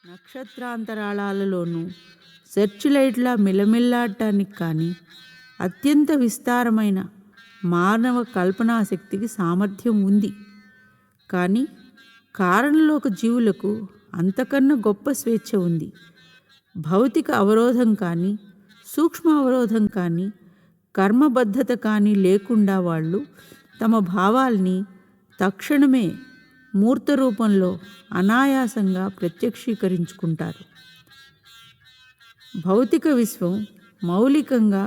నక్షత్రాంతరాళాలలోనూ search లైట్లా మిలమిల్లాడటానికి కానీ అత్యంత విస్తారమైన మానవ కల్పనాశక్తికి సామర్థ్యం ఉంది. కానీ కారణలోక జీవులకు అంతకన్నా గొప్ప స్వేచ్ఛ ఉంది. భౌతిక అవరోధం కానీ, సూక్ష్మ అవరోధం కానీ, కర్మబద్ధత కానీ లేకుండా వాళ్ళు తమ భావాల్ని తక్షణమే మూర్త రూపంలో అనాయాసంగా ప్రత్యక్షీకరించుకుంటారు. భౌతిక విశ్వం మౌలికంగా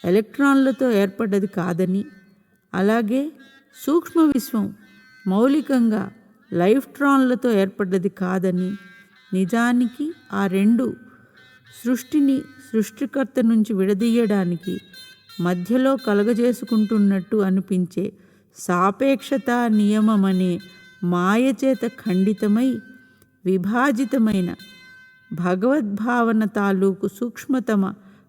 ఎలక్ట్రాన్లతో ఏర్పడ్డది కాదని, అలాగే సూక్ష్మ విశ్వం మౌలికంగా లైఫ్ట్రాన్లతో ఏర్పడ్డది కాదని, నిజానికి ఆ రెండు సృష్టిని సృష్టికర్త నుంచి విడదీయడానికి మధ్యలో కలగజేసుకుంటున్నట్టు అనిపించే సాపేక్షతా నియమమనే మాయచేత ఖండితమై విభాజితమైన భగవద్భావన తాలూకు సూక్ష్మతమ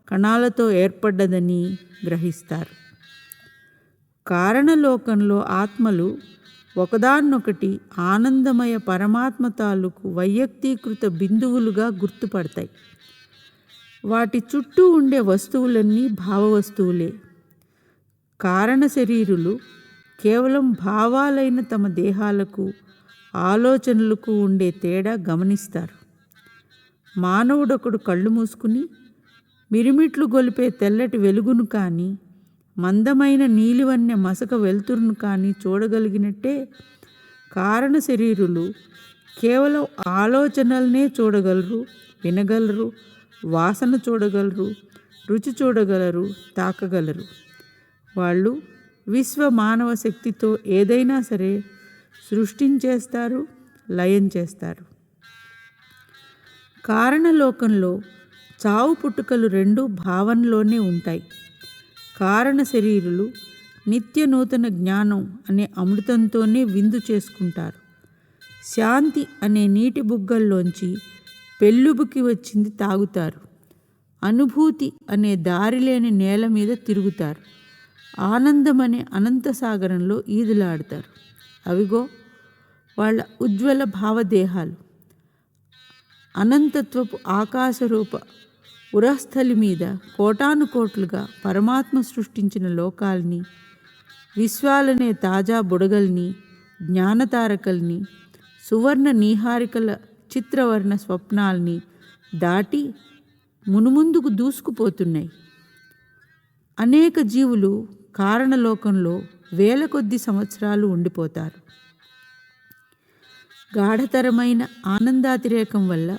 కణాలతో ఏర్పడ్డదని గ్రహిస్తారు. కారణలోకంలో ఆత్మలు ఒకదాన్నొకటి ఆనందమయ పరమాత్మ తాలూకు వైయక్తీకృత బిందువులుగా గుర్తుపడతాయి. వాటి చుట్టూ ఉండే వస్తువులన్నీ భావవస్తువులే. కారణ శరీరులు కేవలం భావాలైన తమ దేహాలకు, ఆలోచనలకు ఉండే తేడా గమనిస్తారు. మానవుడొకడు కళ్ళు మూసుకుని మిరిమిట్లు గొలిపే తెల్లటి వెలుగును కానీ, మందమైన నీలివన్నె మసక వెలుతురును కానీ చూడగలిగినట్టే కారణ శరీరులు కేవలం ఆలోచనలనే చూడగలరు, వినగలరు, వాసన చూడగలరు, రుచి చూడగలరు, తాకగలరు. వాళ్ళు విశ్వ మానవ శక్తితో ఏదైనా సరే సృష్టించేస్తారు, లయం చేస్తారు. కారణలోకంలో చావు పుట్టుకలు రెండూ భావనలోనే ఉంటాయి. కారణ శరీరులు నిత్య నూతన జ్ఞానం అనే అమృతంతోనే విందు చేసుకుంటారు. శాంతి అనే నీటి బుగ్గల్లోంచి పెళ్ళుబుకి వచ్చింది తాగుతారు. అనుభూతి అనే దారిలేని నేల మీద తిరుగుతారు. ఆనందం అనే అనంత సాగరంలో ఈదులాడతారు. అవిగో వాళ్ళ ఉజ్వల భావదేహాలు. అనంతత్వపు ఆకాశరూప ఉరస్థలి మీద కోటానుకోట్లుగా పరమాత్మ సృష్టించిన లోకాల్ని, విశ్వాలనే తాజా బుడగల్ని, జ్ఞానతారకల్ని, సువర్ణ నీహారికల చిత్రవర్ణ స్వప్నాల్ని దాటి మునుముందుకు దూసుకుపోతున్నాయి. అనేక జీవులు కారణలోకంలో వేల కొద్ది సంవత్సరాలు ఉండిపోతారు. గాఢతరమైన ఆనందాతిరేకం వల్ల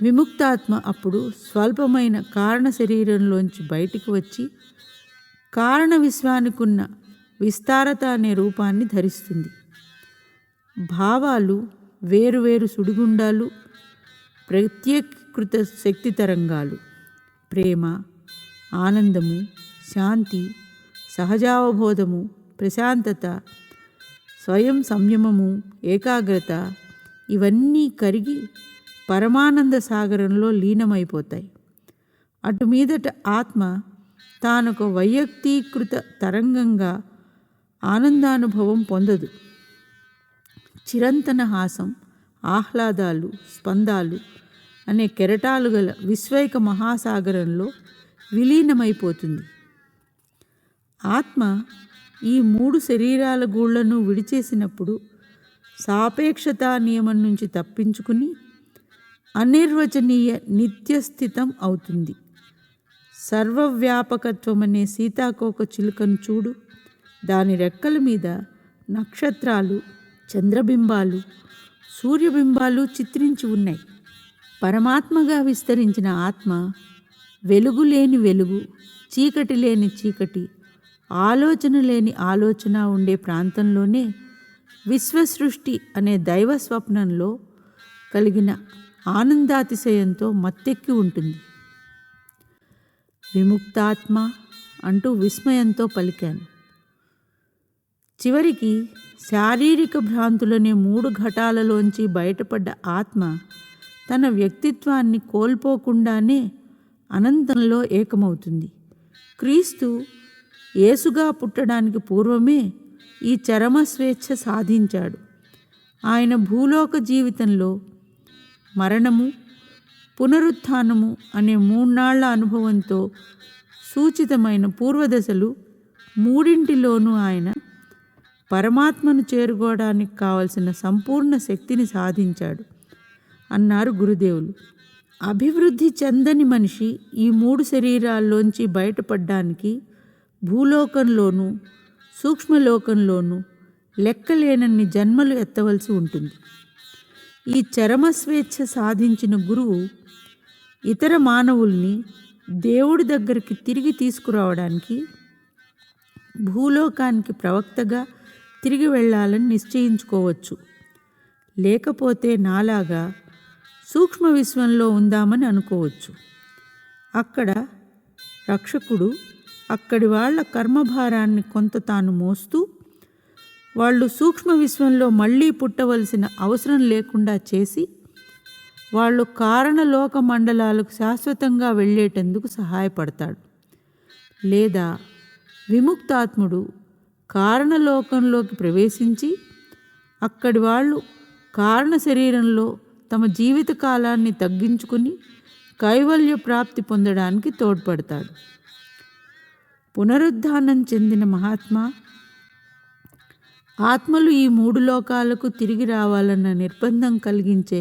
విముక్తాత్మ అప్పుడు స్వల్పమైన కారణ శరీరంలోంచి బయటికి వచ్చి కారణ విశ్వానికున్న విస్తారత అనే రూపాన్ని ధరిస్తుంది. భావాలు వేరువేరు సుడిగుండాలు, ప్రత్యేకీకృత శక్తి తరంగాలు. ప్రేమ, ఆనందము, శాంతి, సహజావబోధము, ప్రశాంతత, స్వయం సంయమము, ఏకాగ్రత ఇవన్నీ కరిగి పరమానంద సాగరంలో లీనమైపోతాయి. అటు మీదట ఆత్మ తానొక వైయక్తీకృత తరంగంగా ఆనందానుభవం పొందదు. చిరంతన హాసం, ఆహ్లాదాలు, స్పందాలు అనే కెరటాలు గల విశ్వైక మహాసాగరంలో విలీనమైపోతుంది. ఆత్మ ఈ మూడు శరీరాల గూళ్లను విడిచేసినప్పుడు సాపేక్షతా నియమం నుంచి తప్పించుకుని అనిర్వచనీయ నిత్యస్థితం అవుతుంది. సర్వవ్యాపకత్వమనే సీతాకోక చిలుకను చూడు. దాని రెక్కల మీద నక్షత్రాలు, చంద్రబింబాలు, సూర్యబింబాలు చిత్రించి ఉన్నాయి. పరమాత్మగా విస్తరించిన ఆత్మ వెలుగు లేని వెలుగు, చీకటి లేని చీకటి, ఆలోచన లేని ఆలోచన ఉండే ప్రాంతంలోనే విశ్వసృష్టి అనే దైవ స్వప్నంలో కలిగిన ఆనందాతిశయంతో మత్తెక్కి ఉంటుంది. విముక్తాత్మ అంటూ విస్మయంతో పలికాను. చివరికి శారీరక భ్రాంతులనే మూడు ఘటాలలోంచి బయటపడ్డ ఆత్మ తన వ్యక్తిత్వాన్ని కోల్పోకుండానే అనంతంలో ఏకమవుతుంది. క్రీస్తు యేసుగా పుట్టడానికి పూర్వమే ఈ చరమ స్వేచ్ఛ సాధించాడు. ఆయన భూలోక జీవితంలో మరణము, పునరుత్థానము అనే 3 నాళ్ల అనుభవంతో సూచితమైన పూర్వదశలు మూడింటిలోనూ ఆయన పరమాత్మను చేరుకోవడానికి కావలసిన సంపూర్ణ శక్తిని సాధించాడు అన్నారు గురుదేవులు. అభివృద్ధి చెందని మనిషి ఈ 3 శరీరాల్లోంచి బయటపడడానికి భూలోకంలోనూ సూక్ష్మలోకంలోనూ లెక్కలేనన్ని జన్మలు ఎత్తవలసి ఉంటుంది. ఈ చరమ స్వేచ్ఛ సాధించిన గురువు ఇతర మానవుల్ని దేవుడి దగ్గరికి తిరిగి తీసుకురావడానికి భూలోకానికి ప్రవక్తగా తిరిగి వెళ్ళాలని నిశ్చయించుకోవచ్చు. లేకపోతే నాలాగా సూక్ష్మ విశ్వంలో ఉందామని అనుకోవచ్చు. అక్కడ రక్షకుడు అక్కడి వాళ్ళ కర్మభారాన్ని కొంత తాను మోస్తూ వాళ్ళు సూక్ష్మ విశ్వంలో మళ్ళీ పుట్టవలసిన అవసరం లేకుండా చేసి వాళ్ళు కారణలోక మండలాలకు శాశ్వతంగా వెళ్ళేటందుకు సహాయపడతాడు. లేదా విముక్తాత్ముడు కారణలోకంలోకి ప్రవేశించి అక్కడి వాళ్ళు కారణ శరీరంలో తమ జీవిత కాలాన్ని తగ్గించుకుని కైవల్య ప్రాప్తి పొందడానికి తోడ్పడతాడు. పునరుద్ధానం చెందిన మహాత్మా ఆత్మలు ఈ 3 లోకాలకు తిరిగి రావాలన్న నిర్బంధం కలిగించే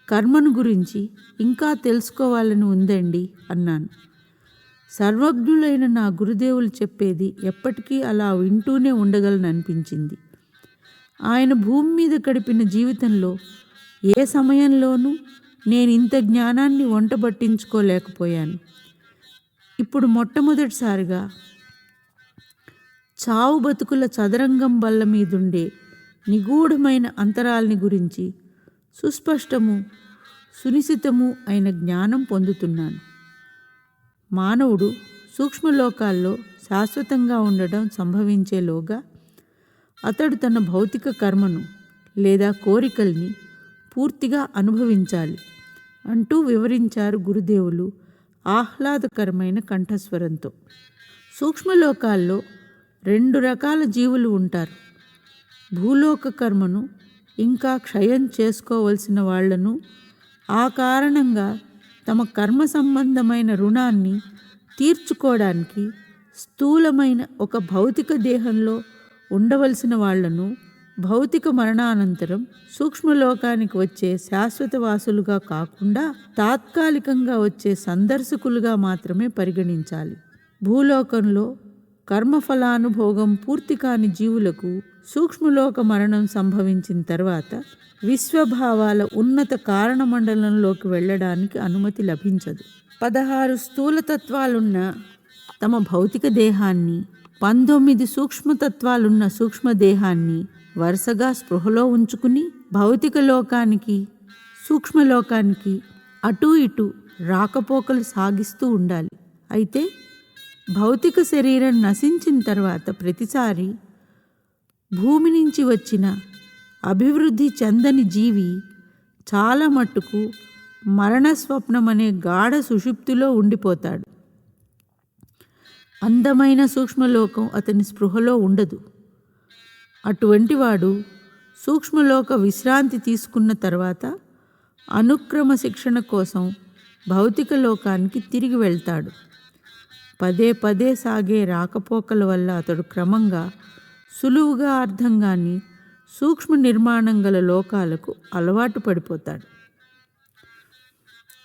కర్మను గురించి ఇంకా తెలుసుకోవాలని ఉందండి అన్నాను. సర్వజ్ఞులైన నా గురుదేవులు చెప్పేది ఎప్పటికీ అలా వింటూనే ఉండగలను అనిపించింది. ఆయన భూమి మీద గడిపిన జీవితంలో ఏ సమయంలోనూ నేను ఇంత జ్ఞానాన్ని వంటబట్టించుకోలేకపోయాను. ఇప్పుడు మొట్టమొదటిసారిగా చావు బతుకుల చదరంగం బల్ల మీదుండే నిగూఢమైన అంతరాల్ని గురించి సుస్పష్టము సునిశితము అయిన జ్ఞానం పొందుతున్నాను. మానవుడు సూక్ష్మలోకాల్లో శాశ్వతంగా ఉండడం సంభవించేలోగా అతడు తన భౌతిక కర్మను లేదా కోరికల్ని పూర్తిగా అనుభవించాలి అంటూ వివరించారు గురుదేవులు ఆహ్లాదకరమైన కంఠస్వరంతో. సూక్ష్మలోకాల్లో 2 రకాల జీవులు ఉంటారు. భూలోక కర్మను ఇంకా క్షయం చేసుకోవలసిన వాళ్లను, ఆ కారణంగా తమ కర్మ సంబంధమైన రుణాన్ని తీర్చుకోవడానికి స్థూలమైన ఒక భౌతిక దేహంలో ఉండవలసిన వాళ్లను భౌతిక మరణానంతరం సూక్ష్మలోకానికి వచ్చే శాశ్వత వాసులుగా కాకుండా తాత్కాలికంగా వచ్చే సందర్శకులుగా మాత్రమే పరిగణించాలి. భూలోకంలో కర్మఫలానుభోగం పూర్తి కాని జీవులకు సూక్ష్మలోక మరణం సంభవించిన తర్వాత విశ్వభావాల ఉన్నత కారణమండలంలోకి వెళ్ళడానికి అనుమతి లభించదు. 16 స్థూలతత్వాలున్న తమ భౌతిక దేహాన్ని, 19 సూక్ష్మతత్వాలున్న సూక్ష్మదేహాన్ని వరుసగా స్పృహలో ఉంచుకుని భౌతిక లోకానికి సూక్ష్మలోకానికి అటూ ఇటూ రాకపోకలు సాగిస్తూ ఉండాలి. అయితే భౌతిక శరీరం నశించిన తర్వాత ప్రతిసారి భూమి నుంచి వచ్చిన అభివృద్ధి చెందని జీవి చాలా మట్టుకు మరణస్వప్నం అనే గాఢ సుషుప్తిలో ఉండిపోతాడు. అందమైన సూక్ష్మలోకం అతని స్పృహలో ఉండదు. అటువంటి వాడు సూక్ష్మలోక విశ్రాంతి తీసుకున్న తర్వాత అనుక్రమ శిక్షణ కోసం భౌతిక లోకానికి తిరిగి వెళ్తాడు. పదే పదే సాగే రాకపోకల వల్ల అతడు క్రమంగా సులువుగా అర్థం కాని సూక్ష్మ నిర్మాణం గల లోకాలకు అలవాటు పడిపోతాడు.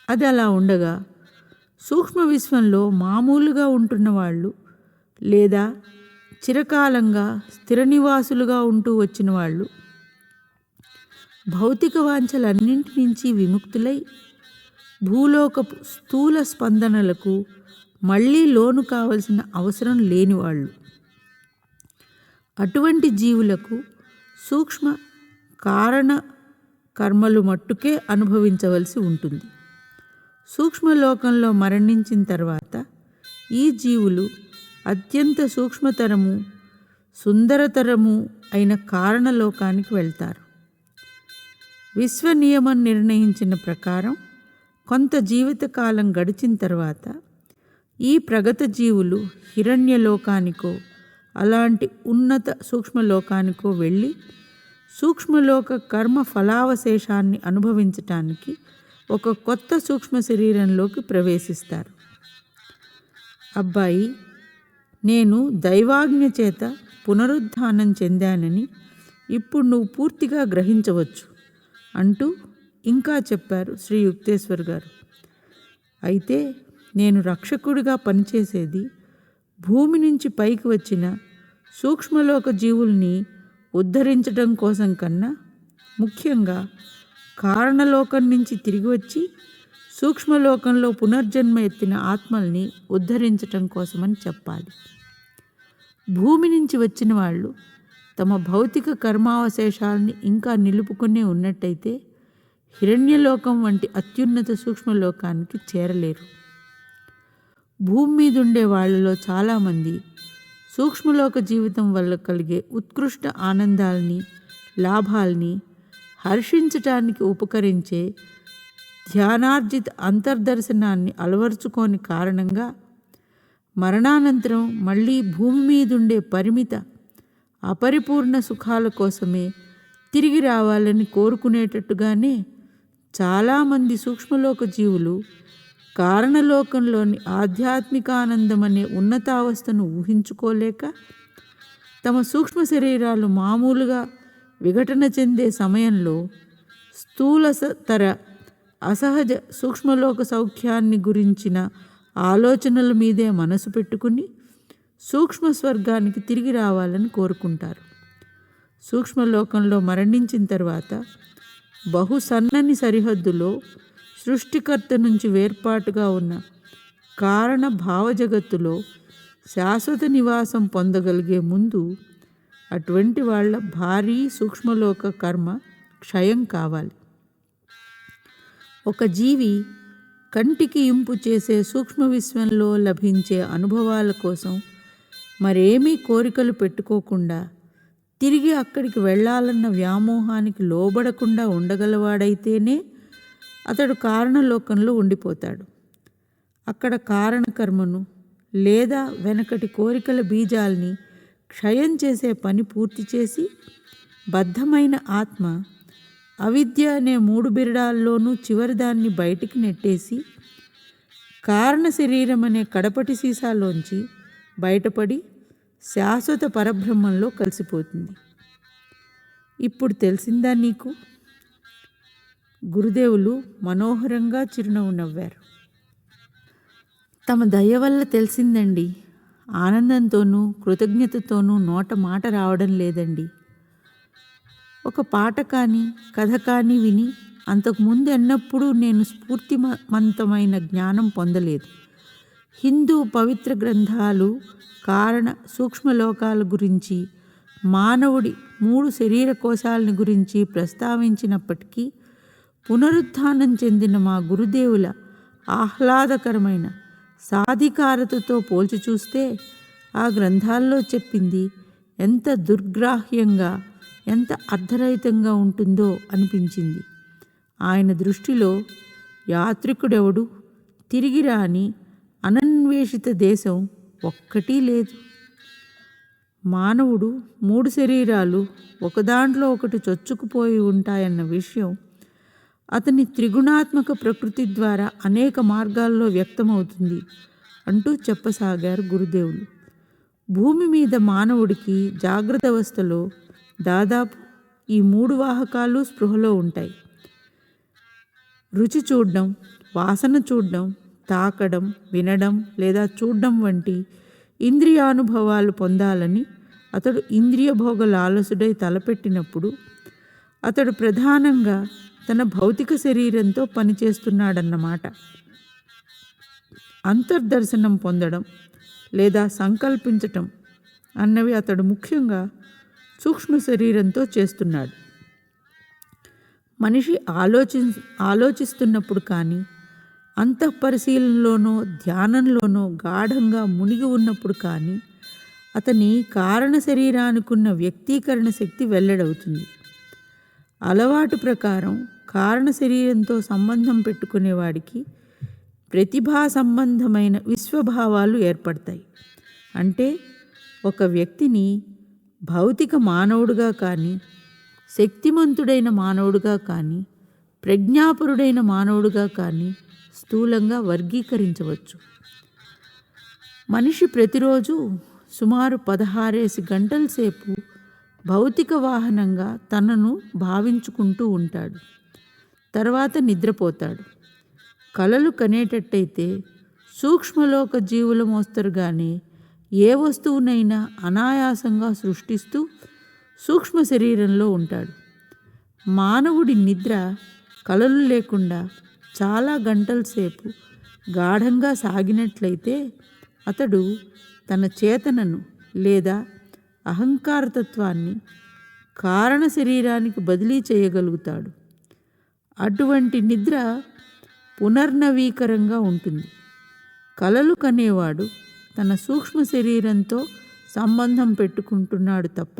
అది అలా ఉండగా సూక్ష్మ విశ్వంలో మామూలుగా ఉంటున్న వాళ్ళు లేదా చిరకాలంగా స్థిర నివాసులుగా ఉంటూ వచ్చిన వాళ్ళు భౌతిక వాంఛలన్నింటి నుంచి విముక్తులై భూలోకపు స్థూల స్పందనలకు మళ్ళీ లోను కావలసిన అవసరం లేనివాళ్ళు. అటువంటి జీవులకు సూక్ష్మ కారణ కర్మలు మట్టుకే అనుభవించవలసి ఉంటుంది. సూక్ష్మలోకంలో మరణించిన తర్వాత ఈ జీవులు అత్యంత సూక్ష్మతరము సుందరతరము అయిన కారణలోకానికి వెళ్తారు. విశ్వనియమం నిర్ణయించిన ప్రకారం కొంత జీవితకాలం గడిచిన తర్వాత ఈ ప్రగత జీవులు హిరణ్యలోకానికో అలాంటి ఉన్నత సూక్ష్మలోకానికో వెళ్ళి సూక్ష్మలోక కర్మ ఫలావశేషాన్ని అనుభవించటానికి ఒక కొత్త సూక్ష్మ శరీరంలోకి ప్రవేశిస్తారు. అబ్బాయి, నేను దైవాజ్ఞ చేత పునరుద్ధానం చెందానని ఇప్పుడు నువ్వు పూర్తిగా గ్రహించవచ్చు అంటూ ఇంకా చెప్పారు శ్రీ యుక్తేశ్వర్ గారు. అయితే నేను రక్షకుడిగా పనిచేసేది భూమి నుంచి పైకి వచ్చిన సూక్ష్మలోక జీవుల్ని ఉద్ధరించడం కోసం కన్నా ముఖ్యంగా కారణలోకం నుంచి తిరిగి వచ్చి సూక్ష్మలోకంలో పునర్జన్మ ఎత్తిన ఆత్మల్ని ఉద్ధరించటం కోసమని చెప్పాలి. భూమి నుంచి వచ్చిన వాళ్ళు తమ భౌతిక కర్మావశేషాలని ఇంకా నిలుపుకునే ఉన్నట్టయితే హిరణ్యలోకం వంటి అత్యున్నత సూక్ష్మలోకానికి చేరలేరు. భూమి మీద ఉండే వాళ్ళలో చాలామంది సూక్ష్మలోక జీవితం వల్ల కలిగే ఉత్కృష్ట ఆనందాల్ని, లాభాల్ని హర్షించటానికి ఉపకరించే ధ్యానార్జిత అంతర్దర్శనాన్ని అలవర్చుకోని కారణంగా మరణానంతరం మళ్ళీ భూమి మీదుండే పరిమిత అపరిపూర్ణ సుఖాల కోసమే తిరిగి రావాలని కోరుకునేటట్టుగానే చాలామంది సూక్ష్మలోక జీవులు కారణలోకంలోని ఆధ్యాత్మికానందం అనే ఉన్నతావస్థను ఊహించుకోలేక తమ సూక్ష్మ శరీరాలు మామూలుగా విఘటన చెందే సమయంలో స్థూలతర అసహజ సూక్ష్మలోక సౌఖ్యాన్ని గురించిన ఆలోచనల మీదే మనసు పెట్టుకుని సూక్ష్మ స్వర్గానికి తిరిగి రావాలని కోరుకుంటారు. సూక్ష్మలోకంలో మరణించిన తర్వాత బహు సన్నని సరిహద్దులో సృష్టికర్త నుంచి వేర్పాటుగా ఉన్న కారణ భావజగత్తులో శాశ్వత నివాసం పొందగలిగే ముందు అటువంటి వాళ్ళ భారీ సూక్ష్మలోక కర్మ క్షయం కావాలి. ఒక జీవి కంటికి ఇంపు చేసే సూక్ష్మ విశ్వంలో లభించే అనుభవాల కోసం మరేమీ కోరికలు పెట్టుకోకుండా తిరిగి అక్కడికి వెళ్ళాలన్న వ్యామోహానికి లోబడకుండా ఉండగలవాడైతేనే అతడు కారణలోకంలో ఉండిపోతాడు. అక్కడ కారణకర్మను లేదా వెనకటి కోరికల బీజాల్ని క్షయం చేసే పని పూర్తి చేసి బద్ధమైన ఆత్మ అవిద్య అనే 3 బిరడాల్లోనూ చివరిదాన్ని బయటికి నెట్టేసి కారణ శరీరం అనే కడపటి సీసాలోంచి బయటపడి శాశ్వత పరబ్రహ్మంలో కలిసిపోతుంది. ఇప్పుడు తెలిసిందా నీకు? గురుదేవులు మనోహరంగా చిరునవ్వు నవ్వారు. తమ దయ వల్ల తెలిసిందండి. ఆనందంతోనూ కృతజ్ఞతతోనూ నోట మాట రావడం లేదండి. ఒక పాట కానీ కథ కానీ విని అంతకుముందు ఎన్నప్పుడూ నేను స్ఫూర్తిమంతమైన జ్ఞానం పొందలేదు. హిందూ పవిత్ర గ్రంథాలు కారణ సూక్ష్మలోకాల గురించి, మానవుడి 3 శరీర కోశాలని గురించి ప్రస్తావించినప్పటికీ పునరుత్థానం చెందిన మా గురుదేవుల ఆహ్లాదకరమైన సాధికారతతో పోల్చి చూస్తే ఆ గ్రంథాల్లో చెప్పింది ఎంత దుర్గ్రాహ్యంగా, ఎంత అర్ధరహితంగా ఉంటుందో అనిపించింది. ఆయన దృష్టిలో యాత్రికుడెవడు, తిరిగి రాని అనన్వేషిత దేశం ఒక్కటీ లేదు. మానవుడు 3 శరీరాలు ఒకదాంట్లో ఒకటి చొచ్చుకుపోయి ఉంటాయన్న విషయం అతని త్రిగుణాత్మక ప్రకృతి ద్వారా అనేక మార్గాల్లో వ్యక్తమవుతుంది అంటూ చెప్పసాగారు గురుదేవులు. భూమి మీద మానవుడికి జాగ్రత్త అవస్థలో దాదాపు ఈ 3 వాహకాలు స్పృహలో ఉంటాయి. రుచి చూడడం, వాసన చూడడం, తాకడం, వినడం లేదా చూడడం వంటి ఇంద్రియానుభవాలు పొందాలని అతడు ఇంద్రియ భోగ లాలసుడై తలపెట్టినప్పుడు అతడు ప్రధానంగా తన భౌతిక శరీరంతో పనిచేస్తున్నాడన్నమాట. అంతర్దర్శనం పొందడం లేదా సంకల్పించటం అన్నవి అతడు ముఖ్యంగా సూక్ష్మ శరీరంతో చేస్తున్నాడు. మనిషి ఆలోచిస్తున్నప్పుడు కానీ, అంతఃపరిశీలనలోనో ధ్యానంలోనో గాఢంగా మునిగి ఉన్నప్పుడు కానీ అతని కారణ శరీరానికున్న వ్యక్తీకరణ శక్తి వెల్లడవుతుంది. అలవాటు ప్రకారం కారణ శరీరంతో సంబంధం పెట్టుకునేవాడికి ప్రతిభా సంబంధమైన విశ్వభావాలు ఏర్పడతాయి. అంటే ఒక వ్యక్తిని భౌతిక మానవుడుగా కానీ, శక్తిమంతుడైన మానవుడుగా కానీ, ప్రజ్ఞాపరుడైన మానవుడుగా కానీ స్థూలంగా వర్గీకరించవచ్చు. మనిషి ప్రతిరోజు సుమారు 16 గంటల సేపు భౌతిక వాహనంగా తనను భావించుకుంటూ ఉంటాడు. తర్వాత నిద్రపోతాడు. కలలు కనేటట్టయితే సూక్ష్మలోక జీవుల మోస్తరుగానే ఏ వస్తువునైనా అనాయాసంగా సృష్టిస్తూ సూక్ష్మ శరీరంలో ఉంటాడు. మానవుడి నిద్ర కలలు లేకుండా చాలా గంటల సేపు గాఢంగా సాగినట్లయితే అతడు తన చేతనను లేదా అహంకారతత్వాన్ని కారణ శరీరానికి బదిలీ చేయగలుగుతాడు. అటువంటి నిద్ర పునర్నవీకరంగా ఉంటుంది. కలలు కనేవాడు తన సూక్ష్మ శరీరంతో సంబంధం పెట్టుకుంటున్నాడు తప్ప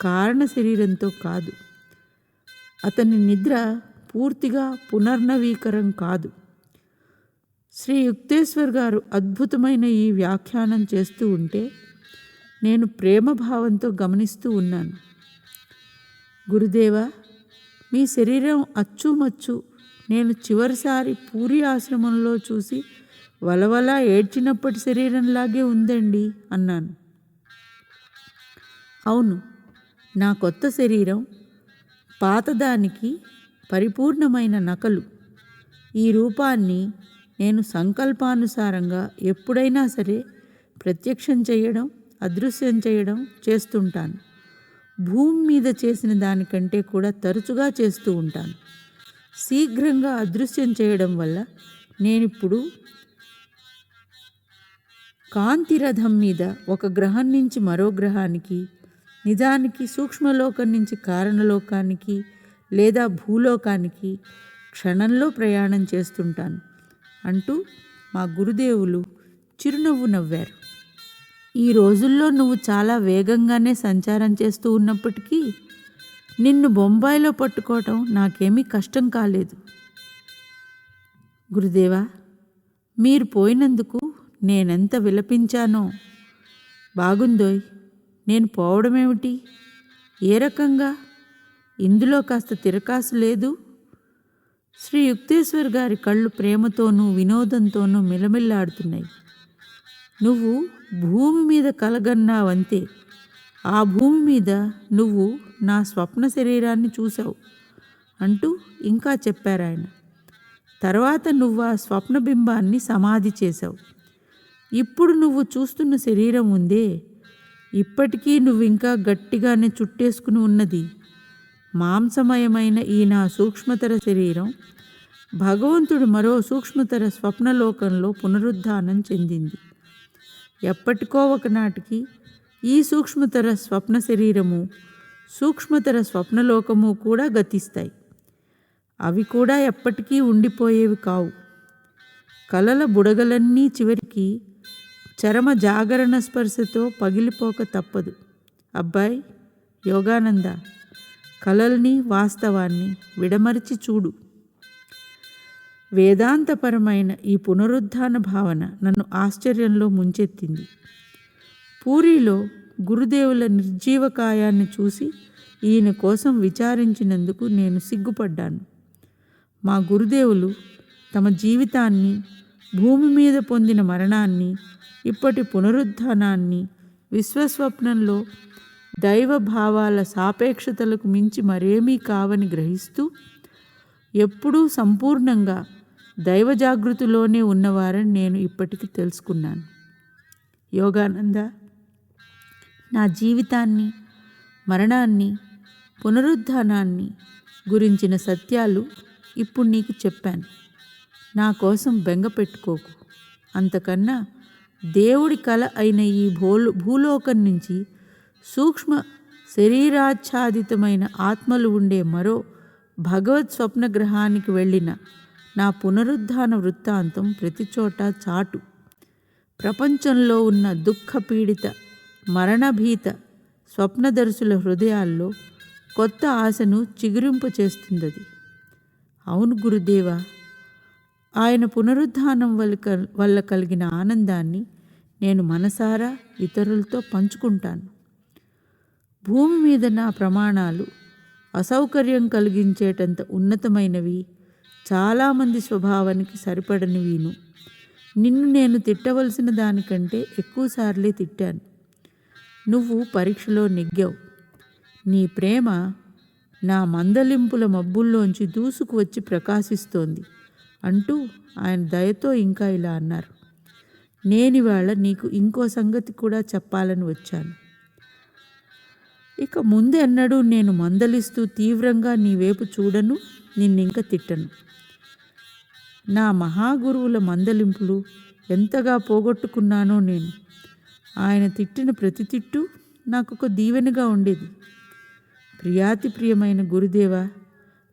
కారణ శరీరంతో కాదు. అతని నిద్ర పూర్తిగా పునర్నవీకరం కాదు. శ్రీ యుక్తేశ్వర్ గారు అద్భుతమైన ఈ వ్యాఖ్యానం చేస్తూ ఉంటే నేను ప్రేమభావంతో గమనిస్తూ ఉన్నాను. గురుదేవా, మీ శరీరం అచ్చుమచ్చు నేను చివరిసారి పూరి ఆశ్రమంలో చూసి వలవలా ఏడ్చినప్పటి శరీరంలాగే ఉందండి అన్నాను. అవును, నా కొత్త శరీరం పాతదానికి పరిపూర్ణమైన నకలు. ఈ రూపాన్ని నేను సంకల్పానుసారంగా ఎప్పుడైనా సరే ప్రత్యక్షం చేయడం, అదృశ్యం చేయడం చేస్తుంటాను. భూమి మీద చేసిన దానికంటే కూడా తరచుగా చేస్తూ ఉంటాను. శీఘ్రంగా అదృశ్యం చేయడం వల్ల నేనిప్పుడు కాంతి రథం మీద ఒక గ్రహం నుంచి మరో గ్రహానికి, నిజానికి సూక్ష్మలోకం నుంచి కారణలోకానికి లేదా భూలోకానికి క్షణంలో ప్రయాణం చేస్తుంటాను అంటూ మా గురుదేవులు చిరునవ్వు నవ్వారు. ఈ రోజుల్లో నువ్వు చాలా వేగంగానే సంచారం చేస్తూ ఉన్నప్పటికీ నిన్ను బొంబాయిలో పట్టుకోవటం నాకేమీ కష్టం కాలేదు. గురుదేవా, మీరు పోయినందుకు నేనెంత విలపించానో. బాగుందోయ్, నేను పోవడమేమిటి? ఏ రకంగా? ఇందులో కాస్త తిరకాసు లేదు? శ్రీ యుక్తేశ్వర్ గారి కళ్ళు ప్రేమతోనూ వినోదంతోనూ మిలమిల్లాడుతున్నాయి. నువ్వు భూమి మీద కలగన్నావంతే. ఆ భూమి మీద నువ్వు నా స్వప్న శరీరాన్ని చూసావు అంటూ ఇంకా చెప్పారాయన. తర్వాత నువ్వు ఆ స్వప్నబింబాన్ని సమాధి చేశావు. ఇప్పుడు నువ్వు చూస్తున్న శరీరం ఉందే, ఇప్పటికీ నువ్వు ఇంకా గట్టిగానే చుట్టేసుకుని ఉన్నది. మాంసమయమైన ఈ నా సూక్ష్మతర శరీరం భగవంతుడు మరో సూక్ష్మతర స్వప్నలోకంలో పునరుద్ధానం చెందింది. ఎప్పటికో ఒకనాటికి ఈ సూక్ష్మతర స్వప్న శరీరము, సూక్ష్మతర స్వప్నలోకము కూడా గతిస్తాయి. అవి కూడా ఎప్పటికీ ఉండిపోయేవి కావు. కలల బుడగలన్నీ చివరికి చరమ జాగరణ స్పర్శతో పగిలిపోక తప్పదు. అబ్బాయి యోగానంద, కలల్ని వాస్తవాన్ని విడమరిచి చూడు. వేదాంతపరమైన ఈ పునరుద్ధాన భావన నన్ను ఆశ్చర్యంలో ముంచెత్తింది. పూరిలో గురుదేవుల నిర్జీవకాయాన్ని చూసి ఈయన కోసం విచారించినందుకు నేను సిగ్గుపడ్డాను. మా గురుదేవులు తమ జీవితాన్ని, భూమి మీద పొందిన మరణాన్ని, ఇప్పటి పునరుద్ధానాన్ని విశ్వస్వప్నంలో దైవ భావాల సాపేక్షతలకు మించి మరేమీ కావని గ్రహిస్తూ ఎప్పుడూ సంపూర్ణంగా దైవ జాగృతిలోనే ఉన్నవారని నేను ఇప్పటికి తెలుసుకున్నాను. యోగానంద, నా జీవితాన్ని, మరణాన్ని, పునరుద్ధానాన్ని గురించిన సత్యాలు ఇప్పుడు నీకు చెప్పాను. నా కోసం బెంగ పెట్టుకోకు. అంతకన్నా దేవుడి కల అయిన ఈ భూలోకం నుంచి సూక్ష్మ శరీరాచ్ఛాదితమైన ఆత్మలు ఉండే మరో భగవత్ స్వప్న గ్రహానికి వెళ్ళిన నా పునరుద్ధాన వృత్తాంతం ప్రతిచోట చాటు. ప్రపంచంలో ఉన్న దుఃఖపీడిత, మరణభీత స్వప్నదర్శుల హృదయాల్లో కొత్త ఆశను చిగురింపచేస్తుందది. అవును గురుదేవా, ఆయన పునరుద్ధానం వల్ల కలిగిన ఆనందాన్ని నేను మనసారా ఇతరులతో పంచుకుంటాను. భూమి మీద నా ప్రమాణాలు అసౌకర్యం కలిగించేటంత ఉన్నతమైనవి, చాలామంది స్వభావానికి సరిపడనివిను. నిన్ను నేను తిట్టవలసిన దానికంటే ఎక్కువసార్లే తిట్టాను. నువ్వు పరీక్షలో నెగ్గావు. నీ ప్రేమ నా మందలింపుల మబ్బుల్లోంచి దూసుకు వచ్చి ప్రకాశిస్తోంది అంటూ ఆయన దయతో ఇంకా ఇలా అన్నారు. నేనివాళ నీకు ఇంకో సంగతి కూడా చెప్పాలని వచ్చాను. ఇక ముందెన్నడూ నేను మందలిస్తూ తీవ్రంగా నీ వైపు చూడను, నిన్నింక తిట్టను. నా మహాగురువుల మందలింపులు ఎంతగా పోగొట్టుకున్నానో నేను. ఆయన తిట్టిన ప్రతి తిట్టు నాకొక దీవెనగా ఉండేది. ప్రియాతి ప్రియమైన గురుదేవా,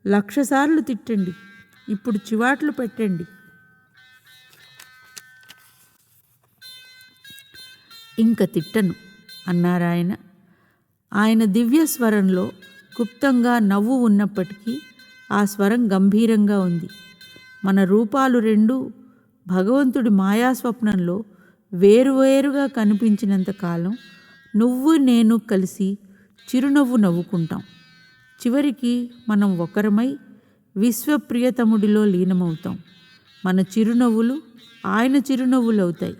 1,00,000 సార్లు తిట్టండి, ఇప్పుడు చివాట్లు పెట్టండి. ఇంక తిట్టను అన్నారాయన. ఆయన దివ్య స్వరంలో గుప్తంగా నవ్వు ఉన్నప్పటికీ ఆ స్వరం గంభీరంగా ఉంది. మన రూపాలు రెండూ భగవంతుడి మాయాస్వప్నంలో వేరువేరుగా కనిపించినంత కాలం నువ్వు నేను కలిసి చిరునవ్వు నవ్వుకుంటాం. చివరికి మనం ఒకరమై విశ్వప్రియతముడిలో లీనమవుతాం. మన చిరునవ్వులు ఆయన చిరునవ్వులవుతాయి.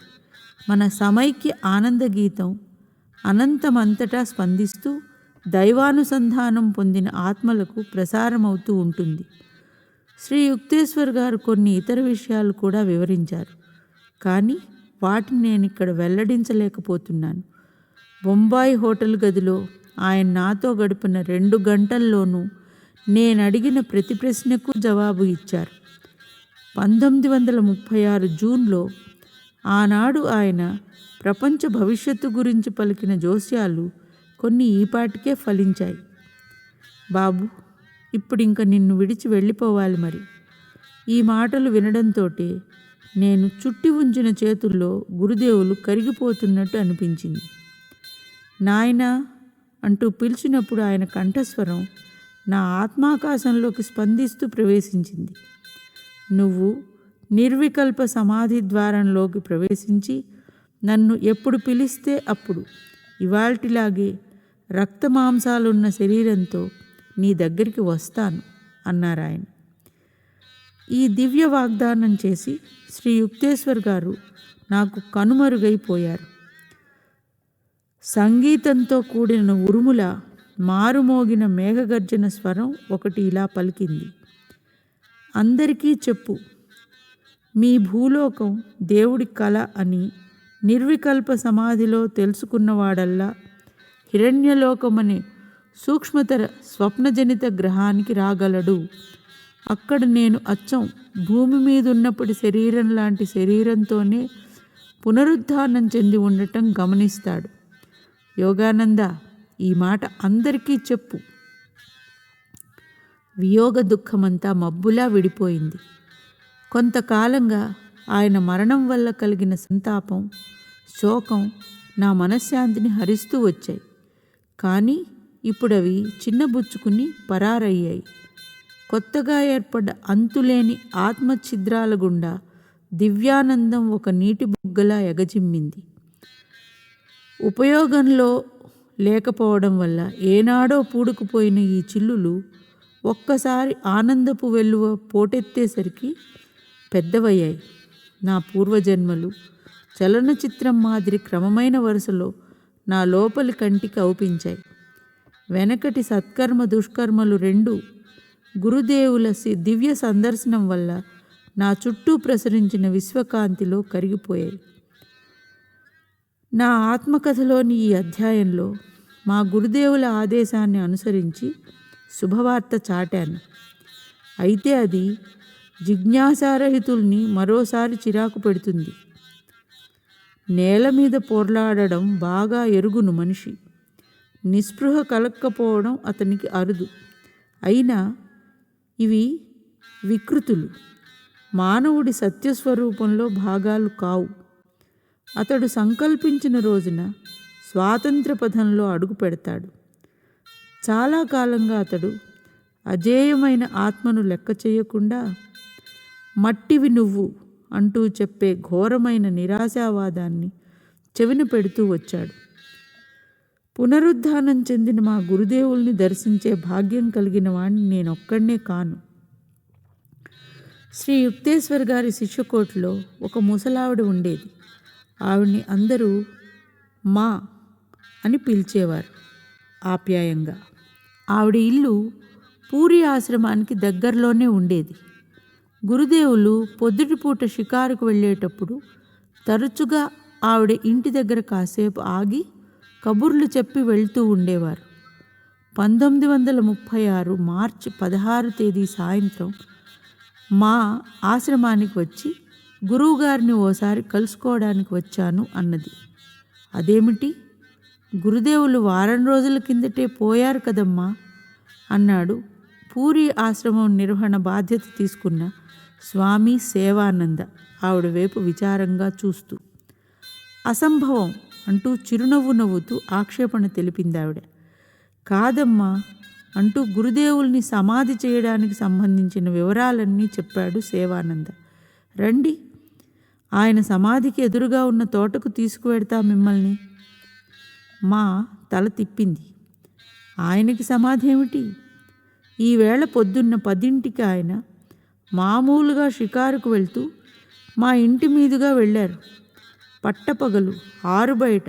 మన సమైక్య ఆనంద గీతం అనంతమంతటా స్పందిస్తూ దైవానుసంధానం పొందిన ఆత్మలకు ప్రసారమవుతూ ఉంటుంది. శ్రీ యుక్తేశ్వర్ గారు కొన్ని ఇతర విషయాలు కూడా వివరించారు, కానీ వాటిని నేను ఇక్కడ వెల్లడించలేకపోతున్నాను. బొంబాయి హోటల్ గదిలో ఆయన నాతో గడిపిన 2 గంటల్లోనూ నేనడిగిన ప్రతి ప్రశ్నకు జవాబు ఇచ్చారు. 1936 జూన్లో ఆనాడు ఆయన ప్రపంచ భవిష్యత్తు గురించి పలికిన జోస్యాలు కొన్ని ఈపాటికే ఫలించాయి. బాబు, ఇప్పుడింక నిన్ను విడిచి వెళ్ళిపోవాలి మరి. ఈ మాటలు వినడంతోటే నేను చుట్టి ఉంచిన చేతుల్లో గురుదేవులు కరిగిపోతున్నట్టు అనిపించింది. నాయనా అంటూ పిలిచినప్పుడు ఆయన కంఠస్వరం నా ఆత్మాకాశంలోకి స్పందిస్తూ ప్రవేశించింది. నువ్వు నిర్వికల్ప సమాధి ద్వారంలోకి ప్రవేశించి నన్ను ఎప్పుడు పిలిస్తే అప్పుడు ఇవాల్టిలాగే రక్తమాంసాలున్న శరీరంతో నీ దగ్గరికి వస్తాను అన్నారాయన. ఈ దివ్య వాగ్దానం చేసి శ్రీ యుక్తేశ్వర్ గారు నాకు కనుమరుగైపోయారు. సంగీతంతో కూడిన ఉరుముల మారుమోగిన మేఘగర్జన స్వరం ఒకటి ఇలా పలికింది. అందరికీ చెప్పు, మీ భూలోకం దేవుడి కళ అని నిర్వికల్ప సమాధిలో తెలుసుకున్నవాడల్లా హిరణ్యలోకమనే సూక్ష్మతర స్వప్నజనిత గ్రహానికి రాగలడు. అక్కడ నేను అచ్చం భూమి మీద ఉన్నప్పటి శరీరం లాంటి శరీరంతోనే పునరుద్ధానం చెంది ఉండటం గమనిస్తాడు. యోగానంద, ఈ మాట అందరికీ చెప్పు. వియోగ దుఃఖమంతా మబ్బులా విడిపోయింది. కొంతకాలంగా ఆయన మరణం వల్ల కలిగిన సంతాపం, శోకం నా మనశ్శాంతిని హరిస్తూ వచ్చాయి. కానీ ఇప్పుడవి చిన్నబుచ్చుకుని పరారయ్యాయి. కొత్తగా ఏర్పడ్డ అంతులేని ఆత్మఛిద్రాల గుండా దివ్యానందం ఒక నీటి బుగ్గలా ఎగజిమ్మింది. ఉపయోగంలో లేకపోవడం వల్ల ఏనాడో పూడుకుపోయిన ఈ చిల్లులు ఒక్కసారి ఆనందపు వెల్లువ పోటెత్తేసరికి పెద్దవయ్యాయి. నా పూర్వజన్మలు చలనచిత్రం మాదిరి క్రమమైన వరుసలో నా లోపలి కంటికి అవుపించాయి. వెనకటి సత్కర్మ దుష్కర్మలు రెండూ గురుదేవుల దివ్య సందర్శనం వల్ల నా చుట్టూ ప్రసరించిన విశ్వకాంతిలో కరిగిపోయాయి. నా ఆత్మకథలోని ఈ అధ్యాయంలో మా గురుదేవుల ఆదేశాన్ని అనుసరించి శుభవార్త చాటాను. అయితే అది జిజ్ఞాసారహితుల్ని మరోసారి చిరాకు పెడుతుంది. నేల మీద పోర్లాడడం బాగా ఎరుగును మనిషి. నిస్పృహ కలక్కపోవడం అతనికి అరుదు. అయినా ఇవి వికృతులు, మానవుడి సత్యస్వరూపంలో భాగాలు కావు. అతడు సంకల్పించిన రోజున స్వాతంత్ర పథంలో అడుగు పెడతాడు. చాలా కాలంగా అతడు అజేయమైన ఆత్మను లెక్క చేయకుండా మట్టివి నువ్వు అంటూ చెప్పే ఘోరమైన నిరాశావాదాన్ని చెవిన పెడుతూ వచ్చాడు. పునరుద్ధానం చెందిన మా గురుదేవుల్ని దర్శించే భాగ్యం కలిగిన వాణ్ణి నేనొక్కడనే కాను. శ్రీ యుక్తేశ్వర్ గారి శిష్యకోటిలో ఒక ముసలావిడ ఉండేది. ఆవిడ్ని అందరూ మా అని పిలిచేవారు ఆప్యాయంగా. ఆవిడ ఇల్లు పూరి ఆశ్రమానికి దగ్గరలోనే ఉండేది. గురుదేవులు పొద్దుటిపూట షికారుకు వెళ్ళేటప్పుడు తరచుగా ఆవిడ ఇంటి దగ్గర కాసేపు ఆగి కబుర్లు చెప్పి వెళ్తూ ఉండేవారు. 1936 మార్చి 16 తేదీ సాయంత్రం మా ఆశ్రమానికి వచ్చి గురువుగారిని ఓసారి కలుసుకోవడానికి వచ్చాను అన్నది. అదేమిటి, గురుదేవులు వారం రోజుల కిందటే పోయారు కదమ్మా అన్నాడు పూరి ఆశ్రమం నిర్వహణ బాధ్యత తీసుకున్న స్వామి సేవానంద ఆవిడ వైపు విచారంగా చూస్తూ. అసంభవం అంటూ చిరునవ్వు నవ్వుతూ ఆక్షేపణ తెలిపింది ఆవిడ. కాదమ్మా అంటూ గురుదేవుల్ని సమాధి చేయడానికి సంబంధించిన వివరాలన్నీ చెప్పాడు సేవానంద. రండి, ఆయన సమాధికి ఎదురుగా ఉన్న తోటకు తీసుకువెడతా మిమ్మల్ని. మా తల తిప్పింది. ఆయనకి సమాధి ఏమిటి? ఈవేళ పొద్దున్న 10ంటికి ఆయన మామూలుగా షికారుకు వెళ్తూ మా ఇంటి మీదుగా వెళ్ళారు. పట్టపగలు 6 బయట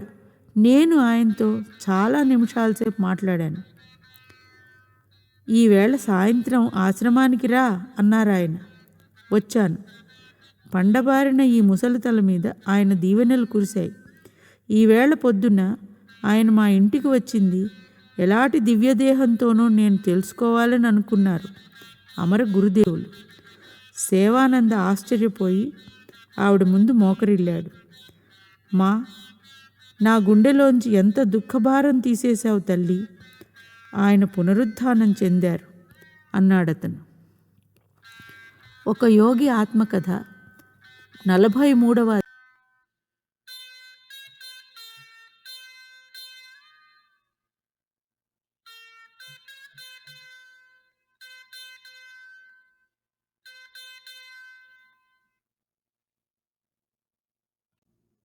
నేను ఆయనతో చాలా నిమిషాల సేపు మాట్లాడాను. ఈవేళ సాయంత్రం ఆశ్రమానికి రా అన్నారు ఆయన. వచ్చాను. పండబారిన ఈ ముసలి తల మీద ఆయన దీవెనలు కురిశాయి. ఈవేళ పొద్దున ఆయన మా ఇంటికి వచ్చింది ఎలాంటి దివ్యదేహంతోనో నేను తెలుసుకోవాలని అనుకున్నారు అమర గురుదేవులు. సేవానంద ఆశ్చర్యపోయి ఆవిడ ముందు మోకరిల్లాడు. మా, నా గుండెలోంచి ఎంత దుఃఖభారం తీసేశావు తల్లి. ఆయన పునరుద్ధానం చెందారు అన్నాడతను. ఒక యోగి ఆత్మకథ 43వ